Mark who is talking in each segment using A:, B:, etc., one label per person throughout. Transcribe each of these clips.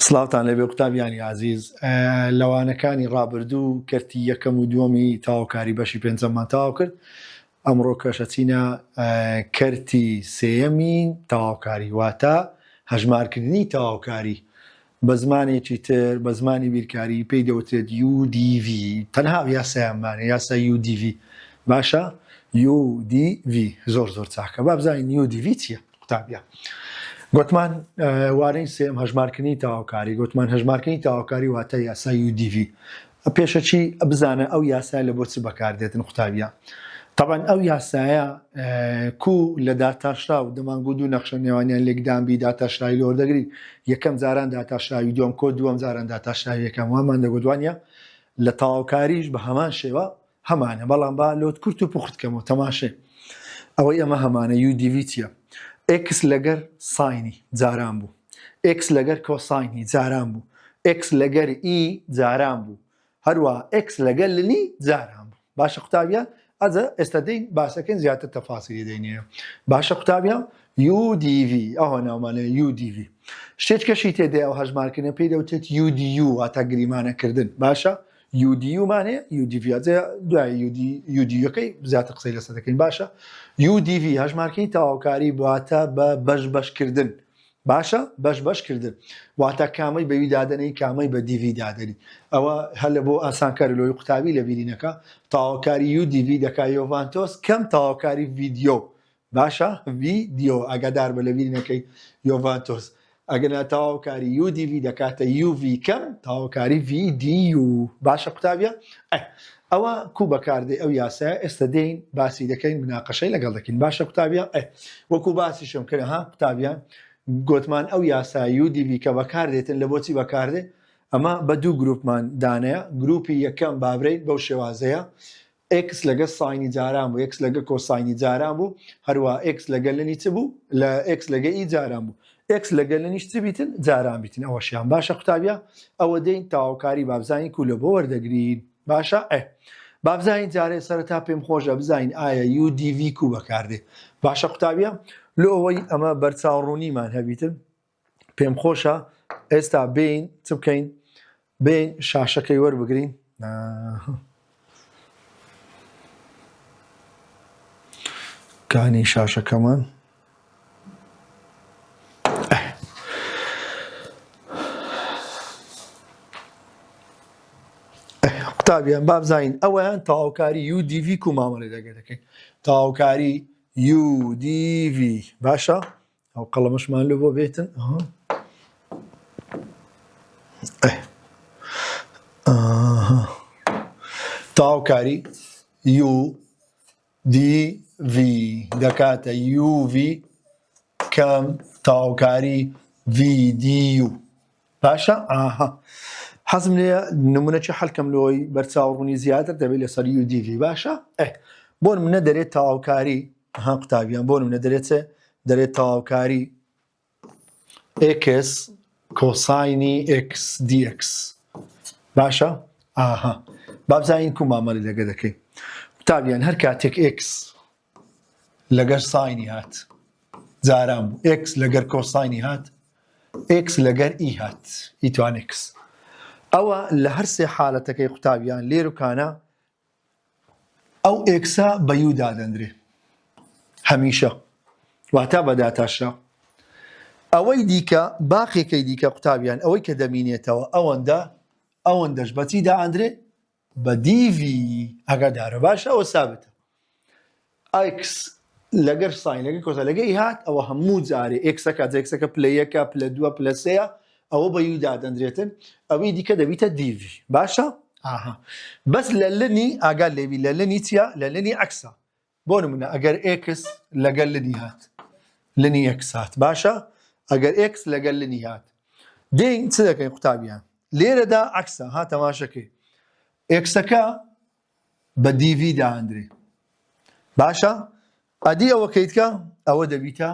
A: سڵاوتان لەبێ قوتابیانی عزیز لەوانەکانی ڕابردوو کەرتی یەکەم و دووەمی تاواکاری بەشی پێنجەممان تاوا کرد. ئەمڕۆ کەشەچینە کەرتی سێیەمی تاواکاری واتە هەژمارکردنی تاواکاری بە زمانێکی تر بە زمانی بیرکاری پێی دەوترێت UDV. تەنها یاسایانمانە یاسای UDV باشە UDV زۆر چاکە با بزانین UDV چییە قوتابیە. گوتمان وارەی سێم هەژمارکردنی تاواکاری گوتمان هەژمارکردنی تاواکاری واتە یاسای UDV. پێشەچی بزانە ئەو یاسای لە بۆ چ بەکاردێتن قوتابیە. طبعا ئەو یاسایە کو لە داتاشرا و دەمانگو دوو نەخشە نێوانیان لێکدانبی داتاشرایی لۆردەگری یەکەم جاران داتاشراوی دووەم کۆ دووەم جاران داتاشراوی یەکەم وامان دەگوتوانە لە تاواکاریش بە هەمان شێوە هەمانە بەڵام با لۆت کورت و پوختکەمەوە تەماشێ ئەوەی ئەمە هەمانە UDV چییە؟ X لەگەر ساینی جاران بوو X لەگەر کۆساینی جاران بوو X لەگەر ئی جاران بوو هەروە X لەگەر لنی جاران بوو. باشە قوتابیە ئەجە ئێستا دەین باسەکەین زیاتر تەفاسیری دەینێ. باشە قوتابیە UDV ئەوە ناومانە UDV. شتێکەشی تێدێ ئەو هەژمارکردنە پێی دەوتێت UDU واتە گریمانەکردن. باشە UDU مانێ UDV دوای UDU-ەکەی زیاتر قسەی لەسەر دەکەین. باشە UDV هەژمارکردنی تاواکاری واتە بە بەشبەشکردن. باشە بەشبەشکردن واتە کامەی بەوی دادەنەی کامەی بە دیڤی دادەنی. ئەوە هەر لە بۆ ئاسانکار لۆی قوتابی لە بینینەکە تاواکاری UDV دەکا یۆڤانتۆس کەم تاواکاری ڤیدیۆ. باشە ڤیدیۆ ئاگادار بە لە بینینەکەی یۆڤانتۆس. ئەگەر تاواکاری UDV دەکاتە UV کەم تاواکاری VDU. باشە قوتابیە ئەوە کو بەکاردێ ئەو یاسایە ئێستا دێین باسی دەکەین مناقەشەی لەگەڵ دەکەین. باشە قوتابیە وەکو باسیشم کرد ها قوتابیان گوتمان ئەو یاسای UDV کە بەکاردێتن لە بۆچی بەکاردێ ئەمە بە دوو گروپمان دانەیە. گروپی یەکەم بابرێت بەو شێوازەیە X لەگە ساینی جاران بوو X لەگە کۆساینی جاران بوو هەروە X لەگە لنی چ بوو لە X لەگە ئی جاران بوو X لەگە لنیش چ بیتن جاران بیتن ئەوەشیان. باشە قوتابیە ئەوە دێین تاواکاری بابزانین کو لە بۆ وەردەگرین. باشە بابزانین جارێ سەرەتا پێم خۆشە بزانین ئایا UDV کو بەکاردێ. باشە قوتابیە لۆ ئەوەی ئەمە بەرچاوڕوونیمان هەبیتن پێم خۆشە ئێستا بین چ بکەین بین شاشەکەی وەربگرین کانی شاشەکەمان قوتابیان بابزانین ئەوەیان تاواکاری UDV کو مامەڵێ دەکەین تاواکاری UDV. باشە ئەو قەڵەمەشمان لە بۆ بێتن تاواکاری UDV دەکاتە UV کەم تاواکاری VDU. باشە حەزم لێیە نمونەکی حەلکەم لۆی بەرچاوڕوونی زیاتر دەبێت لەسەر UDV. باشە بۆ نمونە دەرێت تاواکاری قوتابیان بۆ نمونە دەرێت تاواکاری X کۆساینی X dx. باشە بابزانین کو مامەڵی لەگە دەکەین قوتابیان هەر کاتێک X لەگەر ساینی هات جاران بوو X لەگەر کۆساینی هات X لەگەر ئی هات ئیتوان X. ئەوە لە هەر سێ حالەتەکەی قوتابیان لێرکانە ئەو ئێکسا بە U دادەندرێ هەمیشە واتە بە داتاشرا. ئەوەی دیکە باقیەکەی دیکە قوتابیان ئەوەی کە دەمینێتەوە ئەوەندەش بەچی دائەندرێ بە DV ئاگادارە. باشە ئەوە سابتە X لەگەر ساین لەگەر کۆسا لەگە ئی هات ئەوە هەموو جارێ ئێکسەکە جێکسەکە پلە یەکە پلە دووە پلە سەیە ئەوە بە U دادەندرێتن ئەوەی دیکە دەبیتە DV. باشە بەس لە لنی ئاگال لێبی لە لنی چیە لە لنی عەکسە. بۆ نمونە ئەگەر X لەگەر لنی هات لنی X هات. باشە ئەگەر X لەگەر لنی هات دێین چ دەکەین قوتابیان لێرەدا عەکسە ها تەماشەکەی ئێکسەکە بە DV داهەندرێ. باشە ئەدی ئەوەکەیتکە ئەوە دەبیتە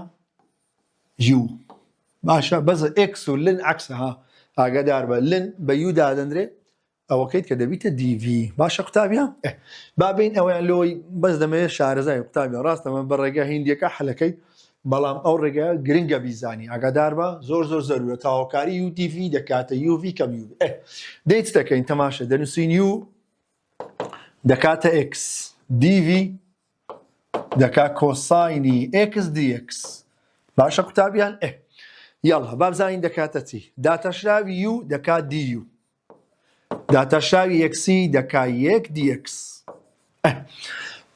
A: U. باشە بەزە X و لن عەکسە ها ئاگادار بە لن بە U دادەندرێ ئەوەکەیت کە دەبیتە DV. باشە قوتابیان بابین ئەوەیان لۆی بەس دەمەوێت شارەزای قوتابیان ڕاستەمە بە ڕێگە هیندیەکە حەلەکەی بەڵام ئەو ڕێگە گرنگە بیزانی ئاگادار بە زۆر زەروە تاواکاری و دیڤ دەکاتە یوڤ کەم یوڤ دەیت دەکەین تەماشە دەنووسین یو دەکاتە ئێکس دیڤ دەکات کۆساینی ئێکس دیئێکس باشە قوتابیان یاڵا بابزانین دەکاتە چی داتەشراوی یو دەکات دیو داتەشراوی یەکسی دەکات یەک دیئێکس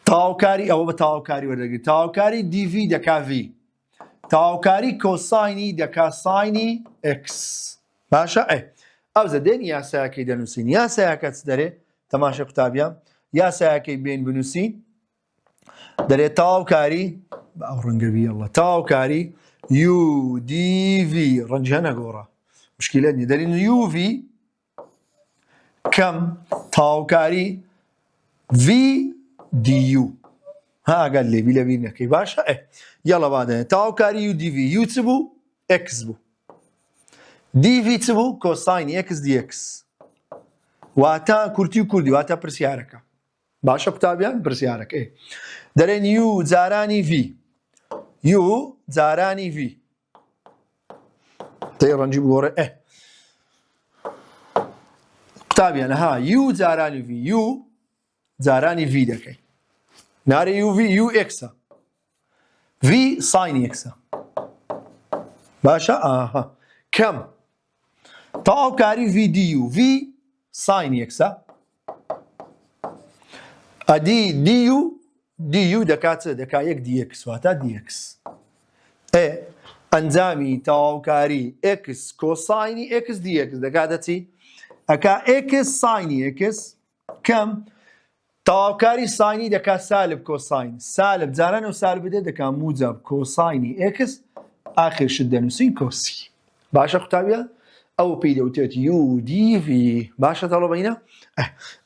A: تاواکاری ئەوە بە تاواکاری وەردەگرێت تاواکاری دیڤ دەکات ڤ تاواکاری کۆساینی دەکات ساینی ئێکس باشە ئەوزە دێن یاسایەکەی دەنووسین یاسایەکە چ دەرێ تەماشە قوتابیان یاسایەکەی بێن بنووسین دەرێت تاواکاری ئەو ڕەنگەبی ئەڵڵە تاواکاری یو دیڤ ڕەنجی هەنەگۆڕە مشکلە نیە دەرین یوڤ کەم تاواکاری ڤ دیو ها ئەگەر لێبی لەبیر نەکەی باشە یاڵە بادەنێ تاواکاری یو دیڤ یو چ بوو ئێکس بوو دیڤ چ بوو کۆساینی ئێکس دیئێکس واتە کورتی و کوردی واتە پرسیارەکە باشە قوتابیان پرسیارەکە دەرێن یو جارانی ڤ یو جارانی ڤ تێ ڕەنجی بگۆڕێ قوتابیان ها یو جارانی ڤ یو جارانی ڤ دەکەی نارێ یو ڤ یو ئێکسە ڤ ساینی ئێکسە باشە ئاها کەم تاواکاری ڤ دیو ڤ ساینی ئێکسە ئەدی دیو دەکات دەکات یەک دیئێکس واتە دیئێکس ئەنجامی تاواکاری ئێکس کۆساینی ئێکس دیئێکس دەکاتە چی ئەکا ئێکس ساینی ئێکس کەم تاواکاری ساینی دەکات سالب کۆساین سالب جاران و سالب بدێ دەکات موجب کۆساینی ئێکس ئاخر شت دەنووسین کۆسی باشە قوتابیان ئەو پێی دەوتێت یو دیڤ باشە تەڵەبەینە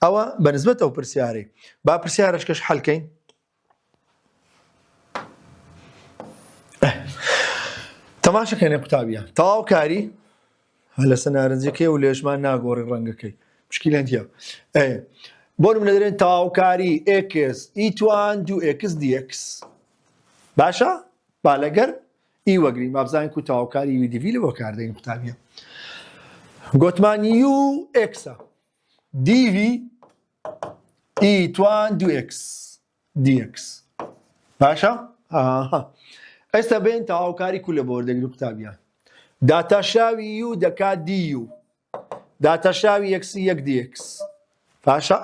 A: ئەوە بەنسبەت ئەو پرسیارەی با پرسیارەشکەش حەلکەین تەماشەکەینێ قوتابیان تاواکاری لە سەنارنجەکەی و لێژمان ناگۆڕی ڕەنگەکەی مشکلە نیە بۆ نمونە دەرێن تاواکاری ئێکس ئیتوان دوو ئێکس دیئێکس باشە با لەگەر ئی وەگرین بابزانین کو تاواکاری یو دیڤ لە بۆ کاردەین قوتابیان گوتمان یو ئێکسە دیڤ ئیتوان دوو ئێکس دیئێکس باشە ئێستا بێن تاواکاری کو لە بۆ وەردەگرین قوتابیان داتەشاوی یو دەکات دیو داتەشاوی یەکسی یەک دیئێکس باشە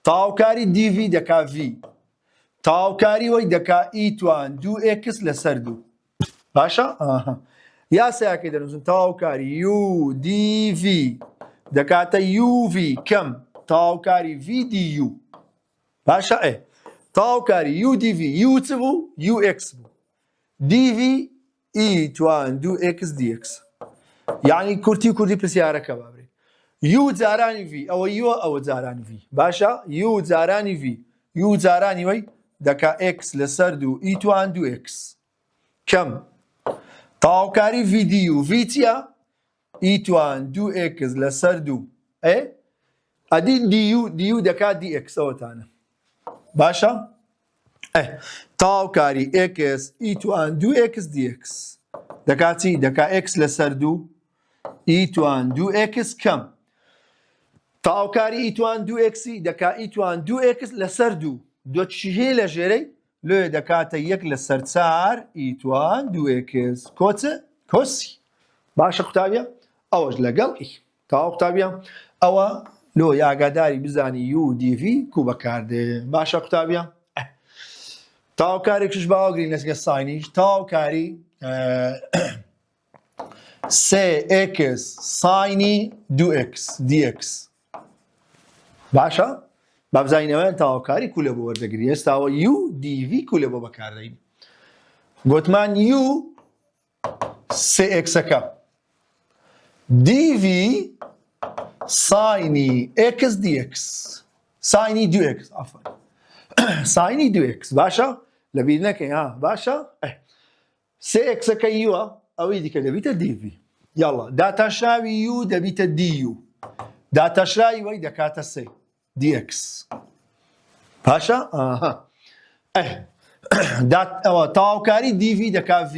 A: تاواکاری دیڤ دەکات ڤ تاواکاری وەی دەکات ئیتوان دوو ئێکس لەسەر دوو باشە یاسایەکەی دەنووسن تاواکاری یو دیڤ دەکاتە یوڤ کەم تاواکاری ڤ دیو باشە تاواکاری یو دیڤ یو چ بوو یو ئێکس بوو دیڤ ئیتوان دوو ئێکس دیئێکس یعنی کورتی و کوردی پرسیارەکە بابرێ یو جارانی ڤ ئەوە یوە ئەوە جارانی ڤ باشە یو جارانی ڤ یو جارانی وەی دەکات ئێکس لەسەر دوو ئیتوان دوو ئێکس کەم تاواکاری ڤ دیو ڤ چییە ئیتوان دوو ئێکس لەسەر دوو ئەدی دیو دەکات دیئێکس ئەوەتانە باشە تاواکاری ئێکس ئیتوان دوو ئێکس دیئێکس دەکات چی دەکات ئێکس لەسەر دوو ئیتوان دوو ئێکس کەم تاواکاری ئیتوان دوو ئێکسی دەکات ئیتوان دوو ئێکس لەسەر دوو دۆچی هەیە لە ژێرەی لێ دەکاتە یەک لەسەر چار ئیتوان دوو ئێکس کۆچە کۆسی باشە قوتابیان ئەوەش لەگەڵ تاوا قوتابیان ئەوە لۆ یاگاداری بزانی یو دیڤ کو بەکاردێ باشە قوتابیان تاواکارێکیش باوەگرین لەسگە ساینیش تاواکاری سێ ئێکس ساینی دوو ئێکس دیئێکس باشە بابزانینەوەیان تاواکاری کو لە بۆ وەردەگری ئێستاوە یو دیڤ کو لە بۆ بەکاردەین گوتمان یو سێ ئێکسەکە دیڤ ساینی ئێکس دیئێکس ساینی دوو ئێکس ساینی دوو ئێکس باشە لەبیر نەکەی باشە سێ ئێکسەکە یووە ئەوەی دیکە دەبیتە دیڤ یاڵا داتەشاوی یو دەبیتە دیو داتەشاوی وەی دەکاتە سێ دیئێکس باشە تاوکاری دیڤی دەکا V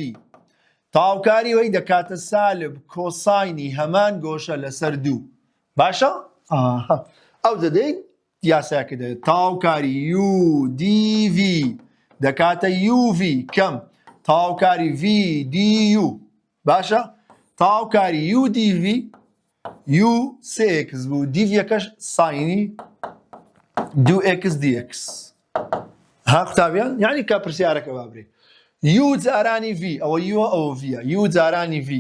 A: تاوکاری وەی دەکاتە سالب کۆساینی هەمان گۆشە لەسەر 2 باشە؟ ئەو دەدەین یاسایەکە دەدەێت تاوکاری U DV دەکاتە UV کەم تاوکاری V DU باشە؟ تاوکاری U DV U 3x بوو دیڤەکەش ساینی 2x dx ها قوتابیان یعنی کە پرسیارەکە بابرێ U جارانی V ئەوە U ئەوە V U جارانی V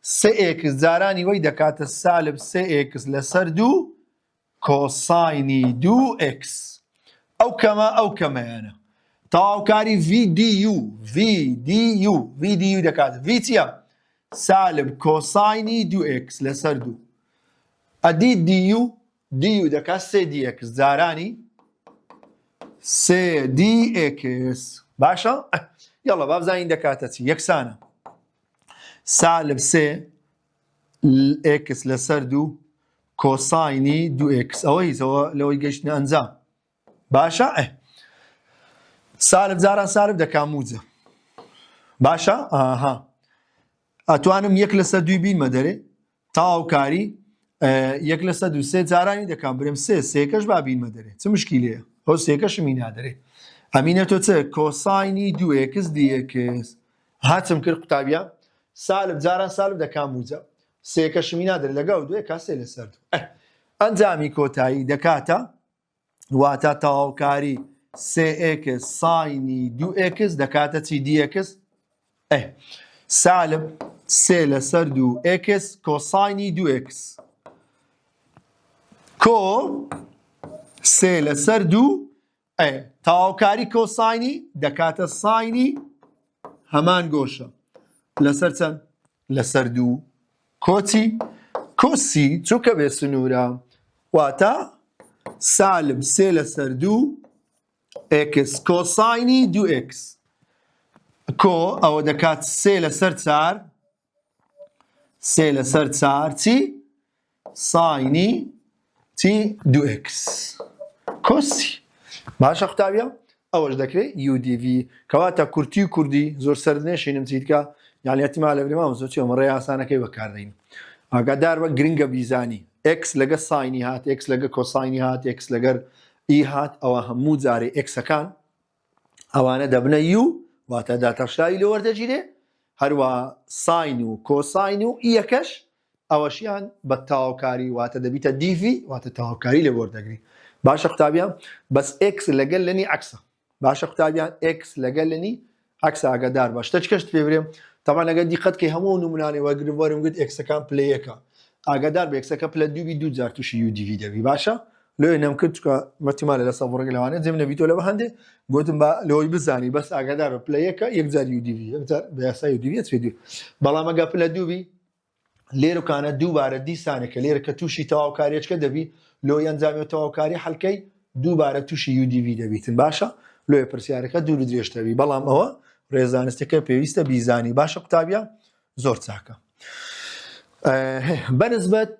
A: 3x جارانی وەی دەکاتە سالب 3x لەسەر 2 کۆساینی 2x ئەو کەمەیانە تاوکاری VDU VDU دەکاتە V چییە؟ سالب کۆساینی 2x لەسەر 2 ئەدی DU دەکات 3dx جارانی 3dx باشە؟ یاڵە بابزانین دەکاتە چی یەکسانە سالب 3x لەسەر 2 کۆساینی 2x ئەوە هیچەوە لەوەی گەشتنە ئەنجام باشە؟ سالب جاران سالب دەکا موجە باشە؟ ئەتوانم 1 لەسەر 2 بینمە دەرێ تاوکاری 1 لەسەر 2 3 جارانی دەکەم برێم 3 با بینمە دەرێ چ مشکیلەیە ئەو 3کەشمی نادەرێ ئەمینەتۆ چ کۆساینی 2x dx هاتم کرد قوتابیە سالب جاران سالب دەکا موجە 3کەشمی نادەرێت لەگەڵ 2 کا 3 لەسەر 2 ئەنجامی کۆتایی دەکاتە واتە تاوکاری 3x ساینی 2x دەکاتە چی dx سالب 3 لەسەر 2 x کۆساینی 2x کۆ 3 لەسەر 2 تاوکاری کۆساینی دەکاتە ساینی هەمان گۆشە لەسەر چەند؟ لەسەر 2 کۆچی؟ کۆسی چووکە بێ سنوورە واتە سالب 3 لەسەر 2 x کۆساینی 2x کۆ ئەوە دەکات 3 لەسەر 4 3 لەسەر 4 چی؟ ساینی چی 2x کۆسی باشە قوتابیە؟ ئەوەش دەکرێت UDV کەواتە کورتی و کوردی زۆر سەردنێشینم چیتکە یعنی احتیمالە بێمام زۆر چی ئەمڕێ ئاسانەکەی بەکاردەین ئاگادار بە گرنگە بیزانی x لەگە ساینی هات x لەگە کۆساینی هات x لەگەر ئی هات ئەوە هەموو جارێ xەکان ئەوانە دەبنە U واتە داتەشایی لە وەردەگیرێ هەروە ساین و کۆساین و ئیەکەش ئەوەشیان بە تاوکاری واتە دەبیتە DV واتە تاوکاری لە وەردەگری باشە قوتابیان بەس x لەگەل لەنی عەکسە باشە قوتابیان x لەگەل لەنی عەکسە ئاگادار باش تەچکەشت پێ برێم تەمان لەگەل دیقەتکەی هەموو نمونانی وەرگرم وەرم گوت xەکان پلەیەکە ئاگادار بە xەکە پلە دووبی دوو جار تووشی UDV دەبی باشە لۆی نەم کرد چکە مەتیمالە لە سەفڕەکە لەوانێت جێم نەبیتۆ لە بە هەندێ گوتم بە لەوەی بزانی بەس ئاگادار بە پلەیەکە یەکجار UDV یەکجار بە یاسای UDV چێ بەڵام ئەگە پلە دووبی لێرەکانە دووبارە دیسانێکە لێرە کە تووشی تەواوکاریەکە دەبی لۆی ئەنجامی تەواوکاری حەلکەی دووبارە تووشی UDV دەبیتن باشە لۆی پرسیارەکە دوور درێژتەوی بەڵام ئەوە ڕێزانستەکە پێویستە بیزانی باشە قوتابیە زۆر چاکە بەنسبەت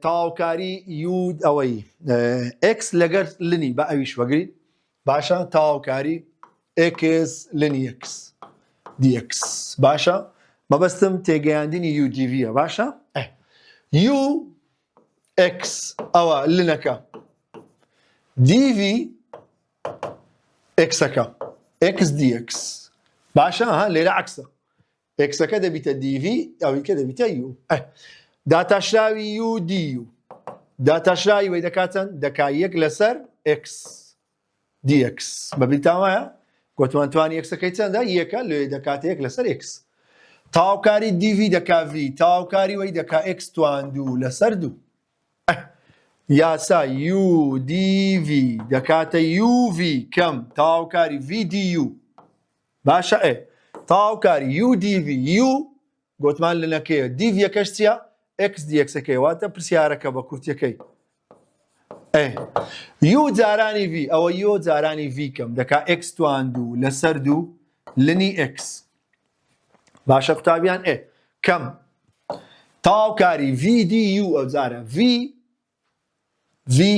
A: تاوکاری یود ئەوەی x لەگەر لنی بە ئەویش وەگری باشە تاوکاری x لنی x dx باشە مەبەستم تێگەیاندنی UDVە باشە U x ئەوە لنەکە DV xەکە x dx باشە لێرە عەکسە xەکە دەبیتە DV ئەویکە دەبیتە U داتاشراوی UDU داتاشراوی وەی دەکاتەن دەکا 1 لەسەر x dx بەبیتاوایە گۆتوانتوانی xەکەی چەندە یەکە لێ دەکات 1 لەسەر x تاوکاری DV دەکا V تاوکاری وەی دەکا x توان 2 لەسەر 2 یاسا UDV دەکاتە UV کەم تاوکاری VDU باشە تاوکاری UDV U گۆتمان لەنەکەیە DV یەکەش چییە x dxەکەی واتە پرسیارەکە بە کورتیەکەی U جارانی V ئەوە U جارانی V کەم دەکا x توان 2 لەسەر 2 لنی x باشە قوتابیان کەم تاوکاری VDU ئەو جارە V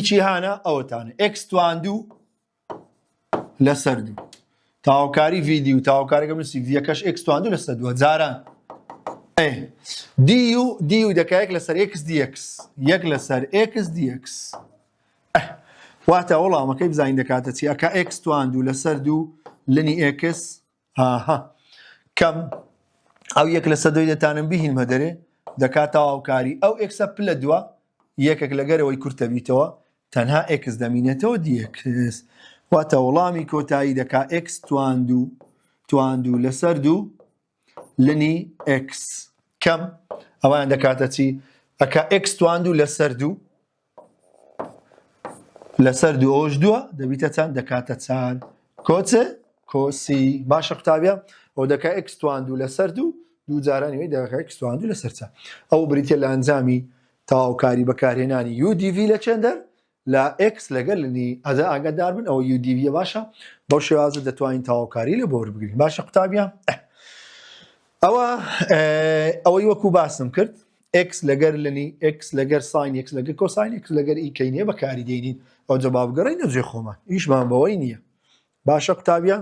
A: چی هانە ئەوەتانە x توان 2 لەسەر 2 تاوکاری ویدیو تاوکارێکە بنووسی ڤیەکەش x توان 2 لەسەر 2 جاران دی و دەکا 1 لەسەر x dx 1 لەسەر x dx واتە وەڵامەکەی بزانین دەکاتە چی ئەکا x توان 2 لەسەر 2 لنی x کەم ئەو 1 لەسەر 2 دەتانم بهینمە دەرێ دەکات تاوکاری ئەو x پلە 2 یەکێک لەگەرەوەی کورتە بیتەوە تەنها x دەمینێتەوە dx واتە وەڵامی کۆتایی دەکا x توان 2 لەسەر 2 لنی x کەم ئەوان دەکاتە چی ئەکا x توان 2 لەسەر 2 ئەوش 2 دەبیتە چەند دەکاتە 4 کۆچە کۆسی باشە قوتابیە ئەو دەکا x توان 2 لەسەر 2 جارانی وی دەکا x توان 2 لەسەر 4 ئەو بریتە لە ئەنجامی تاوکاری بەکارهێنانی UDV لە چەندەر لە x لەگەر لنی ئەدە ئاگادار بن ئەو UDV باشە بەو شێوازە دەتوانین تاوکاری لە بۆر بگرین باشە قوتابیە ئەوەی وەکو باسم کرد x لەگەر لنی x لەگەر ساین x لەگەر کۆساین x لەگەر ئیکەینێ بەکاری دێنین ئەو جەواب گەڕینە جێ خۆمان ئیشمان بەوەی نییە باشە قوتابیە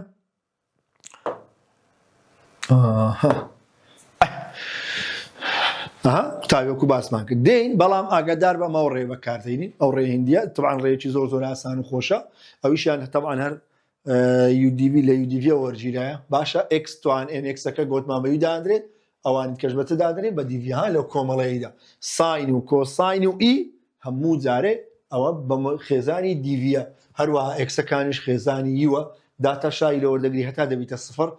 A: قوتابی وەکو باسمان کرد دێین بەڵام ئاگادار بە ئەو ڕێ بەکاردێنین ئەو ڕێ هێندیە طبعاً ڕێیەکی زۆر ئاسان و خۆشە ئەویشیان طبعاً هەر UDV لە UDV وەرگیرایە باشە x توان nxەکە گۆتمان بە u دادرێت ئەوانی کەش بەتە دادرێت بە دیڤ لەو کۆمەڵەیەدا ساین و کۆساین و ئی هەموو جارێ ئەوە بە خێزانی دیڤە هەروەها ئەکسەکانیش خێزانی یوە داتاشایی لەوە دەگری هەتا دەبیتە سفر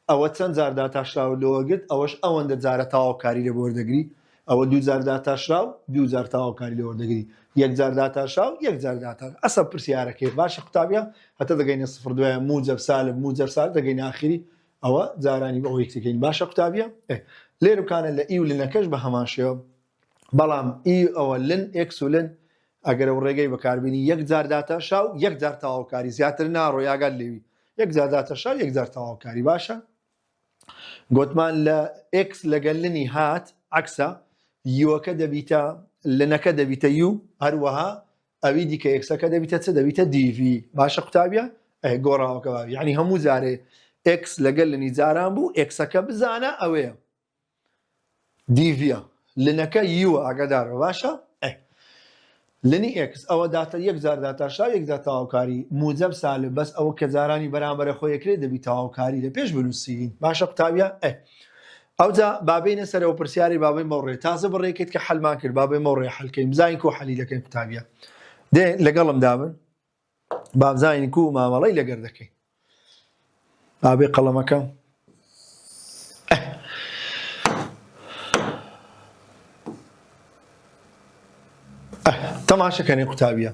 A: ئەوە چەند جار داتاشراوە لەوەگرت ئەوەش ئەوەندە جارە تاوەکاری لە بۆردەگری ئەوە 2 جار داتاشراو 2 جار تاوەکاری لە وەردەگری 1 جار داتاشراو 1 جار داتار ئەسە پرسیارەکەی باشە قوتابیە هەتا دەگەینە سفر دوایە موجب سالب موجب سالب دەگەینە ئاخری ئەوە جارانی بە ئەو یەکتەکەین باشە قوتابیە لێرە بکانە لە ئی و لنەکەش بە هەمان شێوە بەڵام ئی ئەوە لن x و لن ئەگەر ئەو ڕێگەی بەکاربیێنی 1 جار داتاشاو 1 جار تاوەکاری زیاتر ناڕۆ یاگەر لێوی 1 جار داتاشاو 1 جار تاوەکاری باشە گوتمان لە x لەگەل لنی هات عکسە یوەکە دەبیتە لنەکە دەبیتە یو هەروەها ئەوی دیکە ئێکسەکە دەبیتە چ دەبیتە دیڤ باشە قوتابیە گۆڕاوەکە یعنی هەموو جارێ x لەگەل لنی جاران بوو ئێکسەکە بزانە ئەوەیە دیڤە لنەکە یوە ئاگادارە باشە لنی x ئەوە داتە 1 جار داتاشا 1 جار تاوەکاری موجب سالب بەس ئەوە کە جارانی بەرامبەرە خۆیەکرێت دەبی تاوەکاری لە پێش بنووسین باشە قوتابیە ئەوجا بابینە سەرەوە پرسیاری بابین مەوڕێ تازە بڕێکێت کە حەلمان کرد بابین مەوڕێ حەلکەین بزانین کۆ حەلی دەکەین قوتابیە دێ لەگەڵم دابن بابزانین کو مامەڵەی لەگەر دەکەین بابێ قەڵەمەکە تەماشەکەنی قوتابیە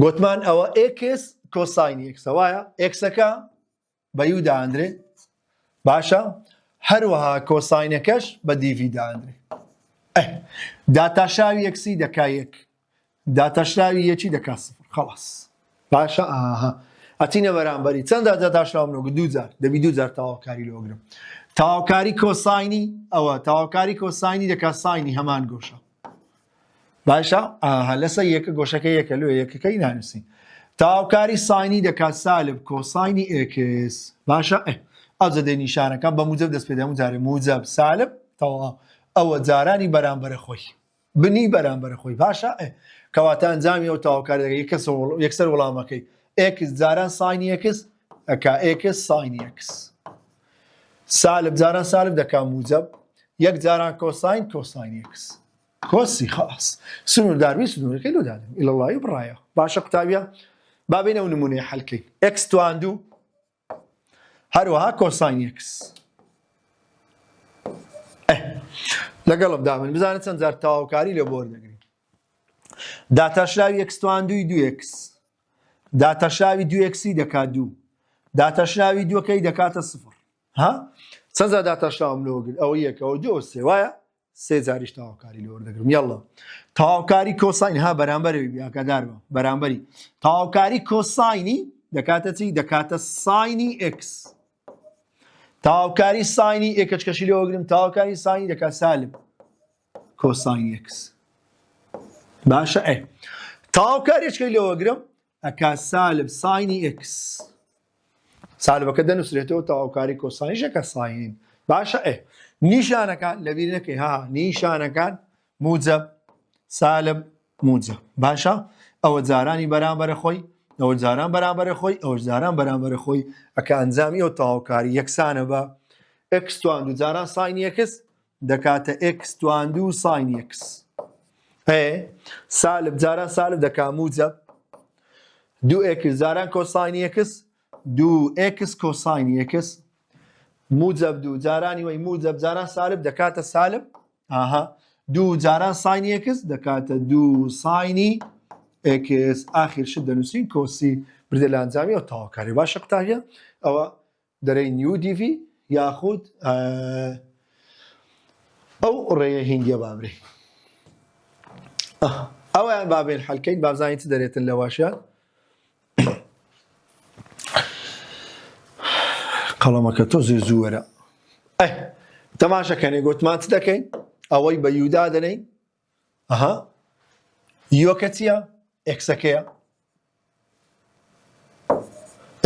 A: گوتمان ئەوە x کۆساینی x وایە xەکە بە یو داهەندرێ باشە هەروەها کۆساینەکەش بە دیڤی داهەندرێ داتاشاوی یەکسی دەکا 1 داتاشاوی یەکی دەکا سفر خەڵاس باشە ئەچینە بەرامبەری چەندە داتاشاوم لۆگە 2 جار دەبی 2 جار تاوەکاری لۆگرم تاوەکاری کۆساینی ئەوە تاوەکاری کۆساینی دەکا ساینی هەمان گۆشە باشە لەسەر یەکە گۆشەکە یەکە لێ یەکەکەی نانووسین تاوکاری ساینی دەکات سالب کۆساینی x باشە ئەو جەدەی نیشانەکان بە موجب دەست پێدا جارێ موجب سالب تەواو ئەوە جارانی بەرامبەرە خۆی بنی بەرامبەرە خۆی باشە کەواتە ئەنجامی ئەو تاوکاری دەکە یەکسەر وەڵامەکەی x جاران ساینی x ئەکا x ساینی x سالب جاران سالب دەکا موجب 1 جاران کۆساین کۆساینی x کۆسی خاص سنوورداربی سنوورەکەی لۆ دادەم ئیلەڵڵاهی بڕایە باشە قوتابیە بابینە و نمونەی حەلکەی x توان 2 هەروەها کۆساین x لەگەڵم دامن بزانە چەند جار تاوەکاری لە بۆر دەگرین داتاشراوی x توان 2 2x داتاشراوی 2xی دەکات 2 داتاشراوی 2کەی دەکاتە سفر چەند جار داتاشراوم لەوە گرت ئەوە 1 ئەوە 2 3 وایە 3 جاریش تاوەکاری لەوە دەگرم یاڵڵا تاوەکاری کۆساین بەرامبەری بیاکەدار بە بەرامبەری تاوەکاری کۆساینی دەکاتە چی دەکاتە ساینی x تاوەکاری ساینی ئێکەچکەشی لەوە گرم تاوەکاری ساینی دەکات سالب کۆساینی x باشە تاوەکاریشکەی لەوە گرم ئەکات سالب ساینی x سالبەکە دەنووسرێتەوە تەواوکاری کۆساینیشەکە ساین باشە نیشانەکان لەبیرەکەی نیشانەکان موجب سالب موجب باشە ئەوە جارانی بەرامبەرە خۆی ئەوە جاران بەرامبەرە خۆی ئەوە جاران بەرامبەرە خۆی ئەکە ئەنجامی ئەو تەواوکاری یەکسانە بە x توان 2 جاران ساینی x دەکاتە x توان 2 ساینی x سالب جاران سالب دەکات موجب 2x جاران کۆساینی x 2x کۆساینی x موجب 2 جارانی وەی موجب جاران سالب دەکاتە سالب 2 جاران ساینی x دەکاتە 2 ساینی x ئاخر شت دەنووسین کۆسی بردە لە ئەنجامی ئەو تەواوکاری باشە قوتابیان ئەوە دەرەی نیو دیڤی یاخود ئەو ڕێیە هینگە بابرێ ئەویان بابێن حەلکەین بابزانین چ دەرێتن لەواشیان قەڵەمەکە تۆزێ زووەرە تەماشەکەنێ گوتمان چ دەکەین ئەوەی بە یودا دەنەین یۆکە چییە ئێکسەکەیە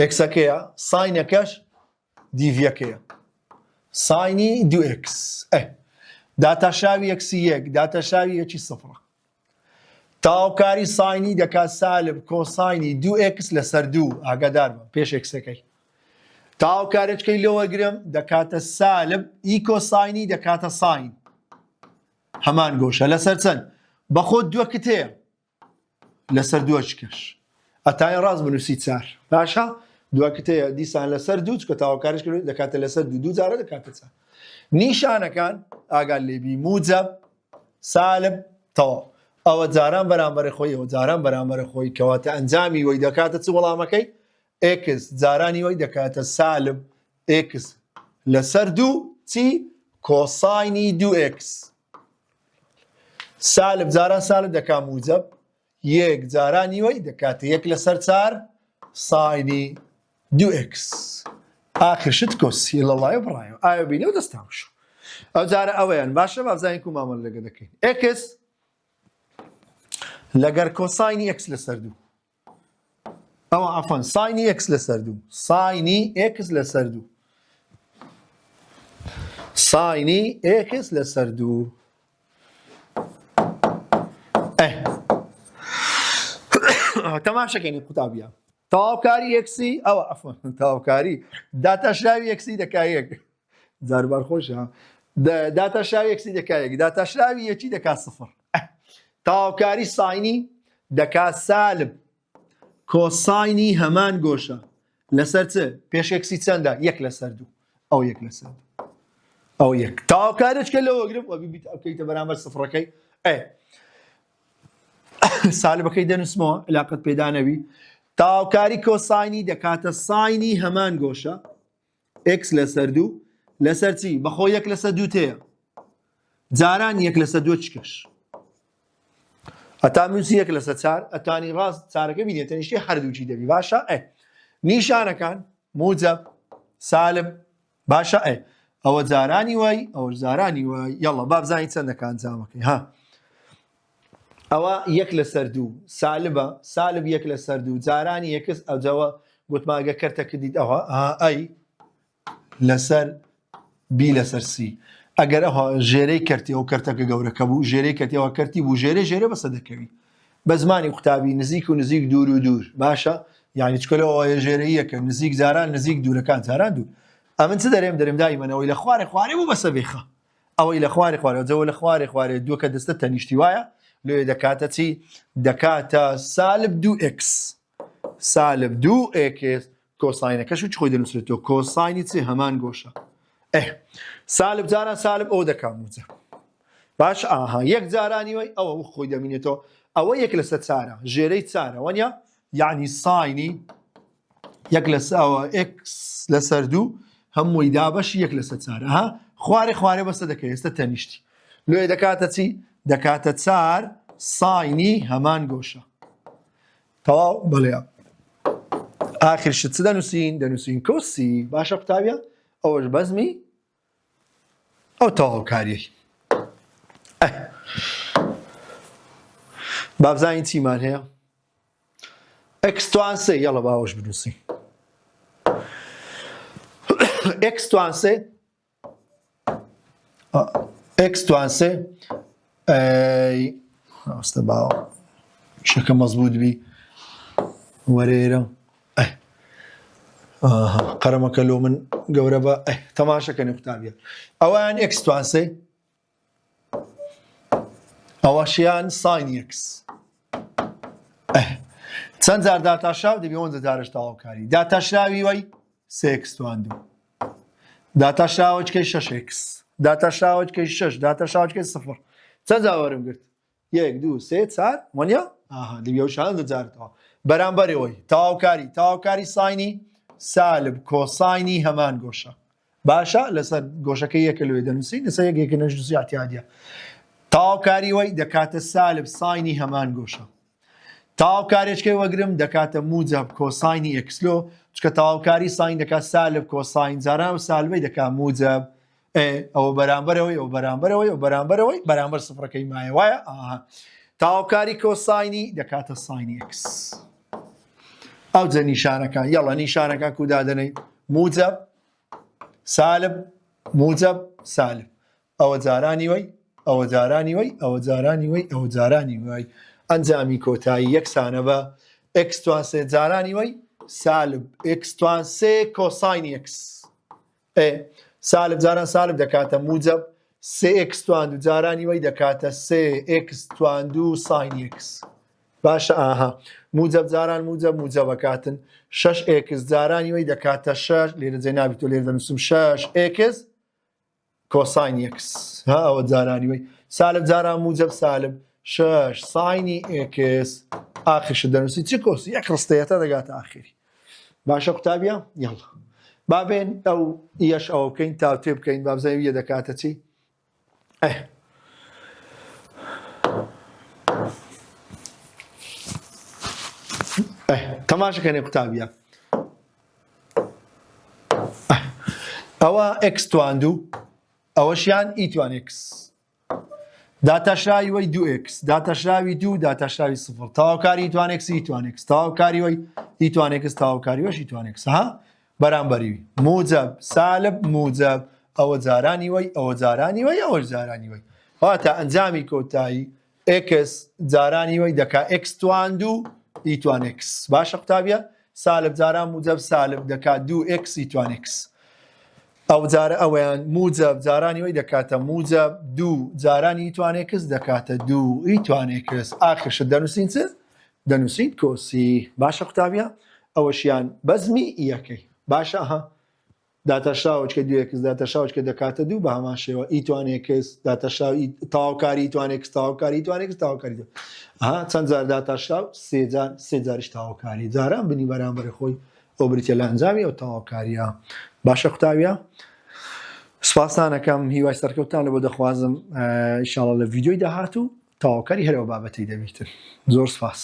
A: ئێکسەکەیە ساینەکەش دیڤیەکەیە ساینی 2x داتاشاوی یەکسی یەک داتاشاوی یەکی سفرە تاوکاری ساینی دەکات سالب کۆساینی 2x لەسەر 2 ئاگادار بە پێش ئێکسەکەی تاوکارێکەکەی لەوە گرم دەکاتە سالب ئیکۆساینی دەکاتە ساین هەمان گۆشە لەسەر چەند بەخۆ دووەکت هەیە لەسەر دووەچکەش ئەتای ڕاست بنووسی چار باشە دووەکت هەیە دیسان لەسەر دوو چکە تاوکارش کرد دەکاتە لەسەر دوو جارە دەکاتە چار نیشانەکان ئاگال لێبی موجب سالب تەواو ئەوە جاران بەرامبەر خۆی ئەوە جاران بەرامبەر خۆی کەواتە ئەنجامی وەی دەکاتە چ وەڵامەکەی x جارانی وەی دەکاتە سالب x لەسەر دوو چی کۆساینی 2x سالب جاران سالب دەکات موجب یەک جارانی وەی دەکاتە یەک لەسەر چار ساینی 2x ئاخر شت کۆسی لەڵایە بڕایەوە ئایا بینەوە دەستاوش ئەو جارە ئەوەیان باشە بابزانین کو مامەڵ لەگە دەکەین x لەگەر کۆساینی x لەسەر دوو ئەوە عەفەن ساینی x لەسەر دوو ساینی x لەسەر دوو ساینی x لەسەر دوو تەماشەکەینی قوتابیان تەواوکاری یەکسی ئەوە عەفەن تەواوکاری داتاشاوی یەکسی دەکا یەک جاربار خۆشە داتاشاوی یەکسی دەکا یەک داتاشاوی یەکی دەکا سفر تەواوکاری ساینی دەکا سالب کۆساینی هەمان گۆشە لەسەر چ پێش یەکسی چەندە یەک لەسەر دوو ئەو یەک لەسەر ئەو یەک تەواوکارێککە لەوە گرم وە بیبیت ئەوکەیتە بەرامبەر سفرەکەی سالبەکەی دەنووسمەوە علاقەت پێدا نەبی تەواوکاری کۆساینی دەکاتە ساینی هەمان گۆشە x لەسەر دوو لەسەر چی بەخۆ یەک لەسەر دوو تەیە جاران یەک لەسەر دوو چکەش ئەتا نووسی یەک لەسەر چار ئەتوانی ڕاست چارەکە بینێتە نیشتی هەردووچی دەبی باشە نیشانەکان موجب سالب باشە ئەوە جارانی وای ئەوە جارانی وای یاڵڵا بابزانین چەندەکە ئەنجامەکەی ئەوە یەک لەسەر دوو سالبە سالب یەک لەسەر دوو جارانی یەکس ئەوجەوە گوتماگە کەرتەکە دیت ئەوە ئەی لەسەر بی لەسەر سی ئەگەر ئەوە ژێرەی کەرتی ئەو کەرتەکە گەورەکە بوو ژێرەی کەرتی ئەوە کەرتی بوو ژێرە بەسە دەکەوی بە زمانی قوتابی نزیک و نزیک دوور و دوور باشە یعنی چکەلەوە ژێرەیەکە نزیک جاران نزیک دوورەکان جاران دوور ئەمن چ دەرێم دایمەنەوەی لە خوارێ بوو بەسە بێخە ئەوەی لە خوارێ جەوە لە خوارێ دووکە دەستە تەنیشتی وایە لێ دەکاتە چی دەکاتە سالب 2x سالب 2x کۆساینەکەش و چ خۆی دەنووسێتەوە کۆساینی چی هەمان گۆشە سالب جاران سالب ئەو دەکات موجب باش یەک جارانی وەی ئەوە خۆی دەمینێتەوە ئەوە یەک لەسەر چارە ژێرەی چارە وەنیا یعنی ساینی یەک لەسەوە x لەسەر دوو هەمووی دابەش یەک لەسەر چارە خوارێ بەسە دەکەی ئێستا تەنیشتی لێ دەکاتە چی دەکاتە چار ساینی هەمان گۆشە تەواو بەڵێ ئاخر شت چ دەنووسین کۆسی باشە قوتابیان ئەوەش بەزمی ئەو تەواوکاریەی بابزانین چیمان هەیە x توان سێ یاڵە باوەش بنووسین x توان سێ x توان سێ ڕاستە باوە شەکە مەزبوط بی وەرێرە قەرەمەکە لۆ من گەورە بە تەماشەکەنی قوتابیە ئەویان x توان سێ ئەوەشیان ساینی x چەند جار داتاشاو دەبێ ئەوەندە جارش تەواوکاری داتاشراوی وەی 3x توان 2 داتاشراوەچکەی 6x داتاشراوەچکەی 6 داتاشراوەچکەی 0 چەند جار وەرم گرت 1 2 3 4 وانیا دەبێ ئەو شانە جارتەوە بەرامبەرەوەی تەواوکاری ساینی سالب کۆساینی هەمان گۆشە باشە لەسەر گۆشەکەی یەکە لێ دەنووسین لەسەر یەکێکە نەژنووسی احتیاجیە تەواوکاری وەی دەکاتە سالب ساینی هەمان گۆشە تەواوکاریچکەی وەگرم دەکاتە موجب کۆساینی ئەکسلۆ چکە تەواوکاری ساین دەکات سالب کۆساین جاران و سالبەی دەکات موجب ئەوە بەرامبەرەوەی ئەو بەرامبەرەوەی ئەو بەرامبەرەوەی بەرامبەر سفرەکەی مایە وایە تەواوکاری کۆساینی دەکاتە ساینی ئەکس ئەو جە نیشانەکان یاڵە نیشانەکان کودا دەنەی موجب سالب موجب سالب ئەوە جارانی وەی ئەوە جارانی وەی ئەوە جارانی وەی ئەوە جارانی وەی ئەنجامی کۆتایی یەکسانە بە x توان سێ جارانی وەی سالب x توان سێ کۆساینی x سالب جاران سالب دەکاتە موجب 3x توان 2 جارانی وەی دەکاتە 3x توان 2 ساینی x باشە موجب جاران موجبەکاتن 6x جارانی وەی دەکاتە 6 لێرە جێ نابێت تۆ لێرە دەنووسم 6x کۆساینی x ئەوە جارانی وەی سالب جاران موجب سالب 6 ساینی x ئاخرش دەنووسی چی کۆسی یەک ڕستەیەتە دەگاتە ئاخری باشە قوتابیە یاڵە بابێن ئەو ئیەش ئەوە بکەین تاوتێ بکەین بابزانین دەکاتە چی تەماشەکەنێ قوتابیە ئەوە x توان 2 ئەوەشیان ئی توان x داتاشراوی وەی 2x داتاشراوی 2 داتاشراوی 0 تەواوکاری توان x ئی توان x تەواوکاری وەی ئی توان x تەواوکاری وەش ئی توان x بەرامبەری موجب سالب موجب ئەوە جارانی وەی ئەوە جارانی وەی ئەوەش جارانی وەی واتە ئەنجامی کۆتایی x جارانی وەی دەکا x توان 2 ئی توان x باشە قوتابیە سالب جاران موجب سالب دەکات 2x ئی توان x ئەو جارە ئەوەیان موجب جارانی وەی دەکاتە موجب 2 جارانی ئی توان x دەکاتە 2 ئی توان x ئاخرشت دەنووسین چ دەنووسین کۆسی باشە قوتابیە ئەوەشیان بەزمی یەکەی باشە داتاشراوەچکە 2x داتاشراوەچکە دەکاتە 2 بە هەمان شێوە ئی توان x داتاشراوی تەواوکاری ئی توان x تەواوکاری ئی توان x تەواوکاری چەند جار داتاشراو سێ جاریش تەواوکاری جاران بنی بەرامبەر خۆی ئەو بریتە لە ئەنجامی ئەو تەواوکاریە باشە قوتابیە سوپاسانەکەم هیوای سەرکەوتان لە بۆ دەخوازم ئینشاڵڵا لە ڤیدیۆی داهاتوو تەواوکاری هەرەوە بابەتەی دەبیتن زۆر سوپاس